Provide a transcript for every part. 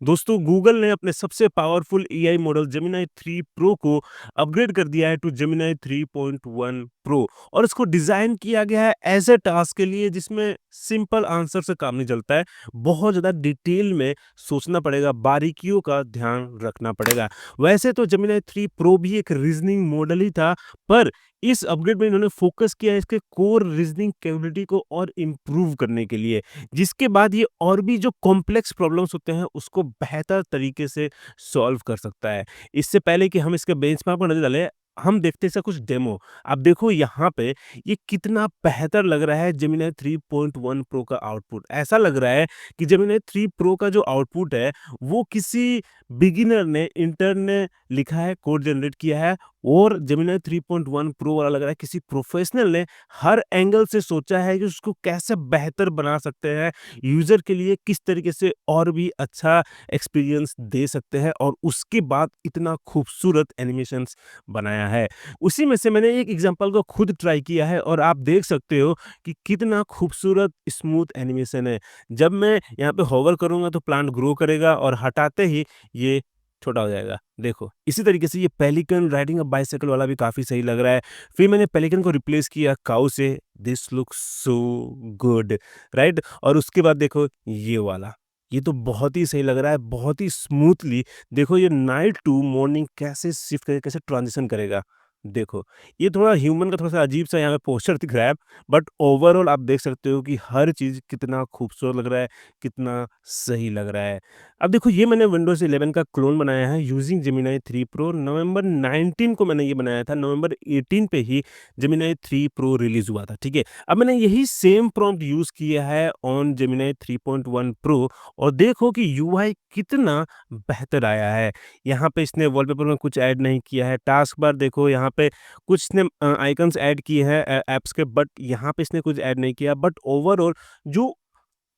दोस्तों गूगल ने अपने सबसे powerful AI model Gemini 3 pro को अपग्रेड कर दिया है टू जेमिनी 3.1 प्रो और इसको डिजाइन किया गया है ऐसे टास्क के लिए जिसमें सिंपल आंसर से काम नहीं चलता है। बहुत ज़्यादा डिटेल में सोचना पड़ेगा, बारीकियों का ध्यान रखना पड़ेगा। वैसे तो जेमिनी 3 प्रो भी एक रीजनिंग मॉडल ही था, पर इस अपग्रेड में इन्होंने फोकस किया है इसके कोर रीजनिंग कैपेबिलिटी को और इम्प्रूव करने के लिए, जिसके बाद ये और भी जो कॉम्प्लेक्स प्रॉब्लम्स होते हैं उसको बेहतर तरीके से सॉल्व कर सकता है। इससे पहले कि हम इसके बेंचमार्क पर नज़र डालें, हम देखते हैं इसका कुछ डेमो। आप देखो यहाँ पे ये कितना बेहतर लग रहा है जेमिनी 3.1 प्रो का आउटपुट। ऐसा लग रहा है कि जेमिनी 3 प्रो का जो आउटपुट है वो किसी बिगिनर ने, इंटर्न ने लिखा है, कोड जनरेट किया है, और जेमिनी 3.1 प्रो वाला लग रहा है किसी प्रोफेशनल ने हर एंगल से सोचा है कि उसको कैसे बेहतर बना सकते हैं, यूज़र के लिए किस तरीके से और भी अच्छा एक्सपीरियंस दे सकते हैं, और उसके बाद इतना खूबसूरत एनिमेशंस बनाया है। उसी में से मैंने एक एग्जांपल को खुद ट्राई किया है और आप देख सकते हो कि कितना खूबसूरत स्मूथ एनिमेशन है। जब मैं यहाँ पे होवर करूँगा तो प्लांट ग्रो करेगा और हटाते ही ये छोटा हो जाएगा। देखो, इसी तरीके से ये पेलिकन राइडिंग अ बाइसाइकिल वाला भी काफ़ी सही लग रहा है। फिर मैंने पेलिकन को रिप्लेस किया काऊ से, this looks so good, right? और उसके बाद देखो ये वाला, ये तो बहुत ही सही लग रहा है, बहुत ही स्मूथली। देखो ये नाइट टू मॉर्निंग कैसे शिफ्ट करेगा, कैसे ट्रांजिशन करेगा। देखो, ये थोड़ा ह्यूमन का थोड़ा-सा अजीब-सा यहाँ पे पोस्चर दिख रहा है, बट ओवरऑल आप देख सकते हो कि हर चीज़ कितना खूबसूरत लग रहा है, कितना सही लग रहा है। अब देखो ये मैंने विंडोज़ 11 का क्लोन बनाया है यूजिंग जेमिनी 3 प्रो। नवंबर 19 को मैंने ये बनाया था, नवंबर 18 पे ही जेमिनी 3 प्रो रिलीज़ हुआ था, ठीक है? अब मैंने यही सेम प्रॉम्प्ट यूज़ किया है ऑन जेमिनी 3.1 प्रो और देखो कि यूआई कितना बेहतर आया है। यहाँ पे इसने वॉलपेपर में कुछ ऐड नहीं किया है, टास्क बार देखो यहाँ पे कुछ इसने आइकन्स ऐड किए हैं ऐप्स के, बट यहाँ पे इसने कुछ ऐड नहीं किया, बट ओवरऑल जो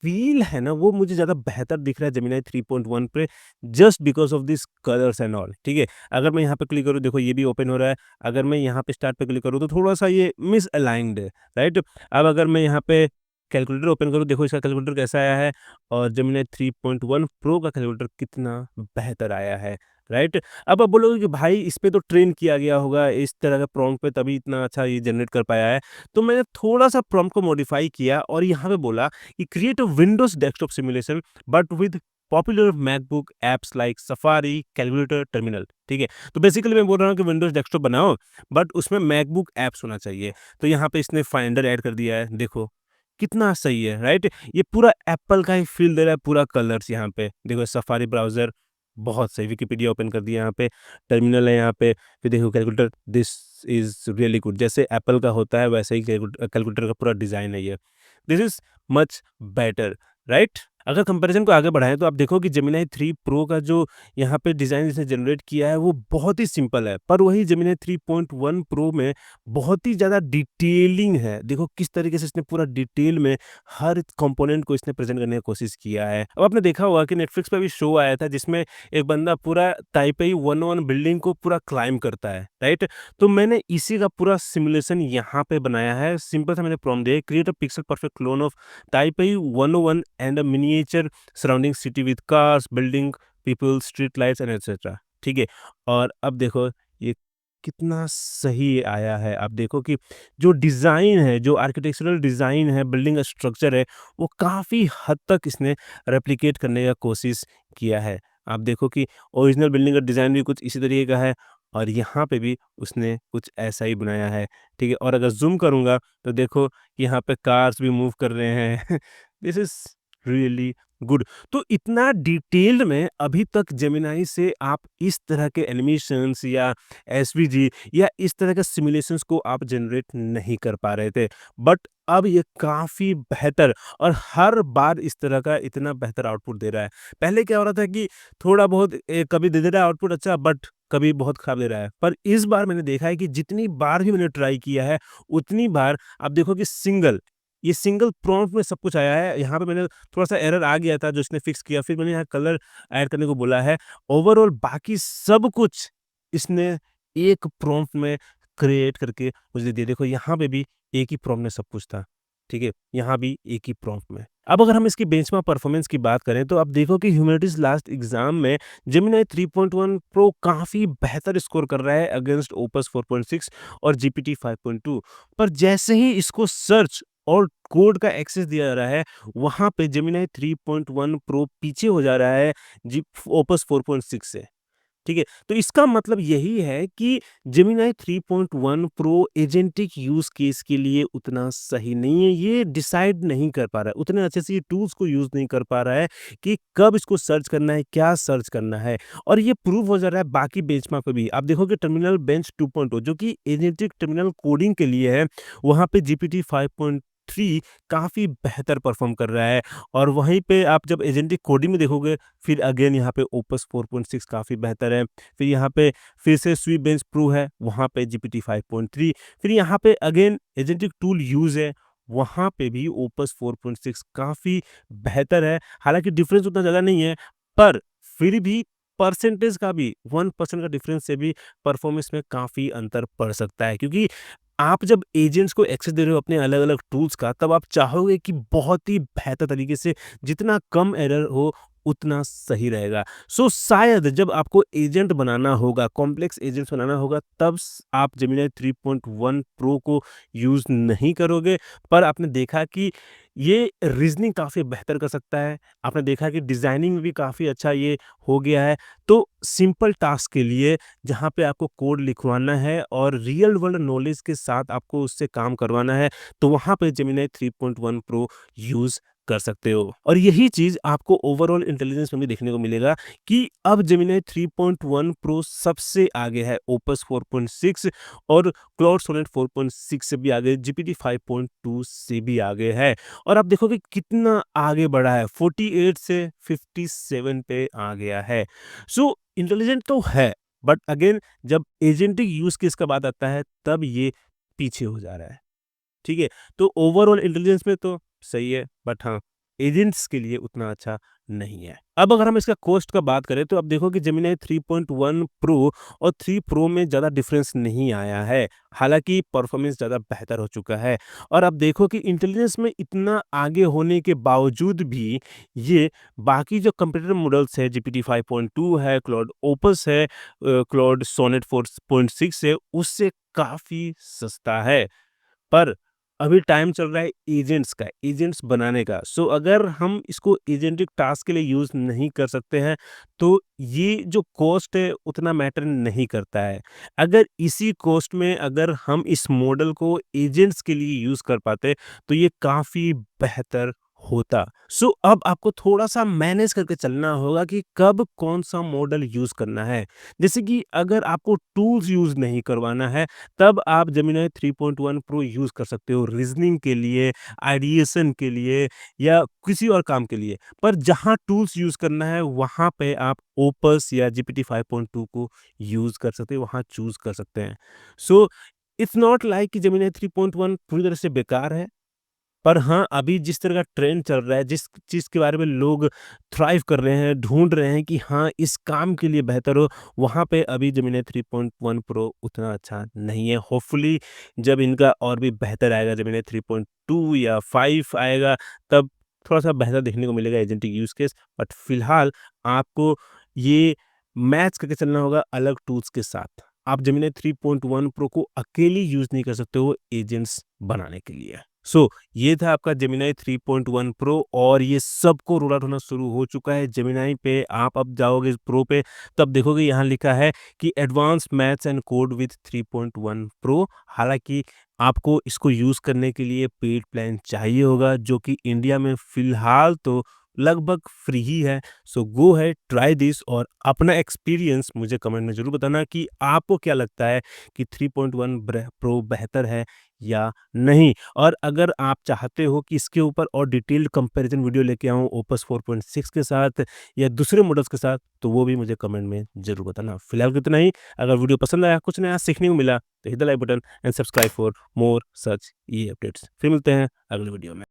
फ़ील है ना वो मुझे ज़्यादा बेहतर दिख रहा है जेमिनी 3.1 पे, just because of this colours and all, ठीक है? अगर मैं यहाँ पे क्लिक करूँ, देखो ये भी ओपन हो रहा है। अगर मैं यहाँ पे स्टार्ट पे क्लिक करूँ तो थोड़ा-सा ये मिसअलाइन्ड है, राइट? अब अगर मैं यहाँ पे कैलकुलेटर ओपन करूँ, देखो इसका कैलकुलेटर कैसा आया है और जेमिनी 3.1 प्रो का कैलकुलेटर कितना बेहतर आया है, राइट? अब आप बोलोगे कि भाई इस पे तो ट्रेन किया गया होगा इस तरह के प्रॉम्प्ट पे, तभी इतना अच्छा ये जनरेट कर पाया है। तो मैंने थोड़ा-सा प्रॉम्प्ट को मॉडिफाई किया और यहाँ पे बोला कि create a Windows desktop simulation but with popular MacBook apps like safari, calculator, terminal, ठीक है? तो बेसिकली मैं बोल रहा हूँ कि विंडोज़ डेस्कटॉप बनाओ, बट उसमें मैकबुक ऐप्स होना चाहिए। तो यहाँ पे इसने फाइंडर ऐड कर दिया है, देखो कितना सही है, राइट? ये पूरा एप्पल का ही फ़ील दे रहा है, पूरा कलर्स यहाँ पे। देखो सफारी ब्राउज़र बहुत सही, विकिपीडिया ओपन कर दिया यहाँ पे, टर्मिनल है यहाँ पे, फिर देखो calculator, this is really good. जैसे एप्पल का होता है वैसे ही कैलकुलेटर का पूरा डिज़ाइन है ये। This is much better, right? अगर कंपैरिज़न को आगे बढ़ाएँ तो आप देखो कि जेमिनी 3 प्रो का जो यहाँ पे डिज़ाइन इसने जनरेट किया है वो बहुत ही सिंपल है, पर वही जेमिनी 3.1 प्रो में बहुत ही ज़्यादा डिटेलिंग है। देखो किस तरीके से इसने पूरा डिटेल में हर कंपोनेंट को इसने प्रेज़ेंट करने की कोशिश किया है। अब आपने देखा होगा कि नेटफ्लिक्स पे भी शो आया था जिसमें एक बंदा पूरा ताइपेई 101 बिल्डिंग को पूरा क्लाइंब करता है, राइट? तो मैंने इसी का पूरा सिमुलेशन यहाँ पे बनाया है। सिंपल सा मैंने प्रॉम्प्ट दिया है, create a pixel perfect clone of Taipei 101 and a miniature surrounding city with cars, building, people, street lights and etc. ठीक है? और अब देखो ये कितना सही आया है। आप देखो कि जो डिज़ाइन है, जो आर्किटेक्चरल डिज़ाइन है, बिल्डिंग का स्ट्रक्चर है, वो काफ़ी हद तक इसने रेप्लिकेट करने का कोशिश किया है। आप देखो कि ओरिजिनल बिल्डिंग का डिज़ाइन भी कुछ इसी तरीके का है और यहाँ पे भी उसने कुछ ऐसा ही बनाया है, ठीक है? और अगर ज़ूम करूँगा तो देखो यहाँ पे कार्स भी मूव कर रहे हैं। This is really good. तो इतना डिटेल्ड में अभी तक जेमिनी से आप इस तरह के एनिमेशंस या एसवीजी या इस तरह के सिमुलेशंस को आप जनरेट नहीं कर पा रहे थे। बट अब ये काफ़ी बेहतर और हर बार इस तरह का इतना बेहतर आउटपुट दे रहा है। पहले क्या हो रहा था कि थोड़ा बहुत कभी दे रहा है आउटपुट अच्छा, बट कभी बहुत खराब दे रहा है। पर इस बार मैंने देखा है कि जितनी बार भी मैंने ट्राई किया है, उतनी बार आप देखो कि ये सिंगल प्रॉम्प्ट में सब कुछ आया है। यहाँ पे मैंने थोड़ा-सा एरर आ गया था जो इसने फिक्स किया, फिर मैंने यहाँ कलर ऐड करने को बोला है। ओवरऑल बाकी सब कुछ इसने एक प्रॉम्प्ट में क्रिएट करके मुझे दे दिया। देखो यहाँ पे भी एक ही प्रॉम्प्ट में सब कुछ था। ठीक है? यहाँ भी एक ही प्रॉम्प्ट में। अब अगर हम इसकी बेंचमार्क परफॉर्मेंस की बात करें तो आप देखो कि ह्यूमैनिटीज़ लास्ट एग्ज़ाम में जेमिनी 3.1 प्रो काफ़ी बेहतर स्कोर कर रहा है अगेंस्ट ओपस 4.6 और जीपीटी 5.2। पर जैसे ही इसको सर्च और कोड का एक्सेस दिया जा रहा है, वहाँ पे जेमिनी 3.1 प्रो पीछे हो जा रहा है जी ओपस 4.6 से। ठीक है? तो इसका मतलब यही है कि Gemini 3.1 pro agentic use case के लिए उतना सही नहीं है, ये डिसाइड नहीं कर पा रहा है, उतने अच्छे से ये टूल्स को यूज़ नहीं कर पा रहा है कि कब इसको सर्च करना है, क्या सर्च करना है और ये प्रूव हो जा रहा है बाकी बेंचमार्क पे भी। आप देखोगे टर्मिनल बेंच 2.0 जो कि एजेंटिक टर्मिनल कोडिंग के लिए है, वहाँ पे जीपीटी 5.3 काफ़ी बेहतर परफ़ॉर्म कर रहा है और वहीं पे आप जब एजेंटिक कोडिंग में देखोगे फिर अगेन यहाँ पे ओपस 4.6 काफ़ी बेहतर है। फिर यहाँ पे फिर से स्वीप बेंच प्रो है, वहाँ पे जीपीटी 5.3 फिर यहाँ पे अगेन एजेंटिक टूल यूज़ है, वहाँ पे भी ओपस 4.6 काफ़ी बेहतर है। हालाँकि डिफरेंस उतना ज़्यादा नहीं है, पर फिर भी परसेंटेज का भी 1% का डिफरेंस से भी परफॉर्मेंस में काफ़ी अंतर पड़ सकता है क्योंकि आप जब एजेंट्स को एक्सेस दे रहे हो अपने अलग-अलग टूल्स का, तब आप चाहोगे कि बहुत ही बेहतर तरीके से जितना कम एरर हो, उतना सही रहेगा। सो शायद जब आपको एजेंट बनाना होगा, कॉम्प्लेक्स एजेंट्स बनाना होगा, तब आप जेमिनी 3.1 प्रो को यूज़ नहीं करोगे। पर आपने देखा कि ये रीज़निंग काफ़ी बेहतर कर सकता है। आपने देखा कि डिज़ाइनिंग में भी काफ़ी अच्छा ये हो गया है। तो सिंपल टास्क के लिए जहाँ पे आपको कोड लिखवाना है और रियल वर्ल्ड नॉलेज के साथ आपको उससे काम करवाना है, तो वहाँ पे जेमिनी 3.1 प्रो यूज़ कर सकते हो। और यही चीज़ आपको ओवरऑल इंटेलिजेंस में भी देखने को मिलेगा कि अब जेमिनी 3.1 प्रो सबसे आगे है ओपस 4.6 और क्लाउड सोनेट 4.6 से भी आगे, जीपीटी 5.2 से भी आगे है। और आप देखोगे कितना आगे बढ़ा है, 48 से 57 पे आ गया है। सो इंटेलिजेंट तो है, बट अगेन जब एजेंटिक यूज़ केस का बात आता है, तब ये पीछे हो जा रहा है। ठीक है? तो ओवरऑल इंटेलिजेंस में तो सही है, बट हाँ, एजेंट्स के लिए उतना अच्छा नहीं है। अब अगर हम इसका कॉस्ट का बात करें, तो आप देखोगे जेमिनी 3.1 प्रो और 3 प्रो में ज़्यादा डिफरेंस नहीं आया है। हालाँकि परफॉर्मेंस ज़्यादा बेहतर हो चुका है और आप देखो कि इंटेलिजेंस में इतना आगे होने के बावजूद भी ये बाकी जो कंपैटिटर मॉडल्स है, जीपीटी 5.2 है, क्लाउड ओपस है, क्लाउड सोनेट 4.6 है, उससे काफ़ी सस्ता है। पर अभी टाइम चल रहा है एजेंट्स का, एजेंट्स बनाने का। सो अगर हम इसको एजेंटिक टास्क के लिए यूज़ नहीं कर सकते हैं, तो ये जो कॉस्ट है उतना मैटर नहीं करता है। अगर इसी कॉस्ट में अगर हम इस मॉडल को एजेंट्स के लिए यूज़ कर पाते, तो ये काफ़ी बेहतर होता। सो अब आपको थोड़ा-सा मैनेज करके चलना होगा कि कब कौन-सा मॉडल यूज़ करना है। जैसे कि अगर आपको टूल्स यूज़ नहीं करवाना है, तब आप जेमिनी 3.1 प्रो यूज़ कर सकते हो रीज़निंग के लिए, आइडिएशन के लिए या किसी और काम के लिए। पर जहाँ टूल्स यूज़ करना है, वहाँ पे आप ओपस या जीपीटी 5.2 को यूज़ कर सकते हो, वहाँ चूज़ कर सकते हैं। सो इट्स नॉट लाइक कि जेमिनी 3.1 पूरी तरह से बेकार है। पर हाँ, अभी जिस तरह का ट्रेंड चल रहा है, जिस चीज़ के बारे में लोग थ्राइव कर रहे हैं, ढूँढ रहे हैं कि हाँ, इस काम के लिए बेहतर हो, वहाँ पे अभी जेमिनी 3.1 प्रो उतना अच्छा नहीं है। होपफुली जब इनका और भी बेहतर आएगा, जेमिनी 3.2 या 5 आएगा, तब थोड़ा-सा बेहतर देखने को मिलेगा एजेंटिक यूज़ केस। बट फिलहाल आपको ये मैच करके चलना होगा अलग टूल्स के साथ। आप जेमिनी 3.1 प्रो को अकेले यूज़ नहीं कर सकते हो एजेंट्स बनाने के लिए। सो ये था आपका जेमिनी 3.1 प्रो और ये सबको रोल आउट होना शुरू हो चुका है। जेमिनी पे आप अब जाओगे प्रो पे, तब देखोगे यहाँ लिखा है कि advance maths and code with 3.1 pro. हालाँकि आपको इसको यूज़ करने के लिए पेड प्लान चाहिए होगा, जो कि इंडिया में फ़िलहाल तो लगभग फ्री ही है। सो गो अहेड, ट्राई दिस और अपना एक्सपीरियंस मुझे कमेंट में ज़रूर बताना कि आपको क्या लगता है कि 3.1 प्रो बेहतर है या नहीं? और अगर आप चाहते हो कि इसके ऊपर और डिटेल्ड कंपैरिजन वीडियो लेके आऊँ ओपस 4.6 के साथ या दूसरे मॉडल्स के साथ, तो वो भी मुझे कमेंट में ज़रूर बताना। फिलहाल के इतना ही। अगर वीडियो पसंद आया, कुछ नया सीखने को मिला, तो hit the like button and subscribe for more such ये अपडेट्स। फिर मिलते हैं अगले वीडियो में।